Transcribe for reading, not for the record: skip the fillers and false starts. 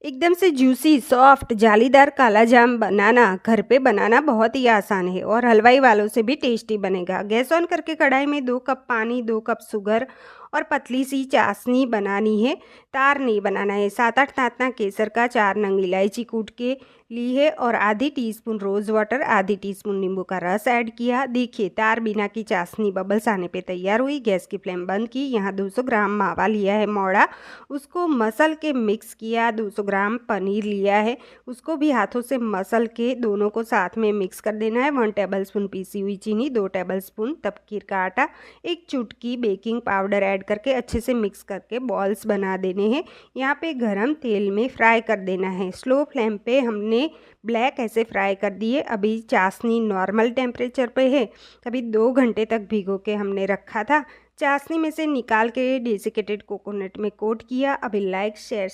एकदम से juicy, soft, जालीदार काला जाम बनाना घर पे बनाना बहुत ही आसान है और हलवाई वालों से भी टेस्टी बनेगा। गैस ऑन करके कढ़ाई में 2 कप पानी, 2 कप शुगर और पतली सी चाशनी बनानी है। तार नहीं बनाना है। 7-8 दाना केसर का, 4 नंग इलायची कूट के ली है और आधी टीस्पून रोज़ वाटर, आधी टीस्पून नींबू का रस ऐड किया। देखिए तार बिना की चाशनी बबल्स आने पे तैयार हुई। गैस की फ्लेम बंद की। यहाँ 200 ग्राम मावा लिया है मोड़ा, उसको मसल के मिक्स किया। 200 ग्राम पनीर लिया है, उसको भी हाथों से मसल के दोनों को साथ में मिक्स कर देना है। 1 टेबलस्पून पीसी हुई चीनी, 2 टेबलस्पून तपकीर का आटा, 1 चुटकी बेकिंग पाउडर ऐड करके अच्छे से मिक्स करके बॉल्स बना देने हैं। यहाँ पे गरम तेल में फ्राई कर देना है। स्लो फ्लेम पे हमने ब्लैक ऐसे फ्राई कर दिए। अभी चाशनी नॉर्मल टेम्परेचर पे है। अभी 2 घंटे तक भिगो के हमने रखा था। चाशनी में से निकाल के डेसिकेटेड कोकोनट में कोट किया। अभी लाइक शेयर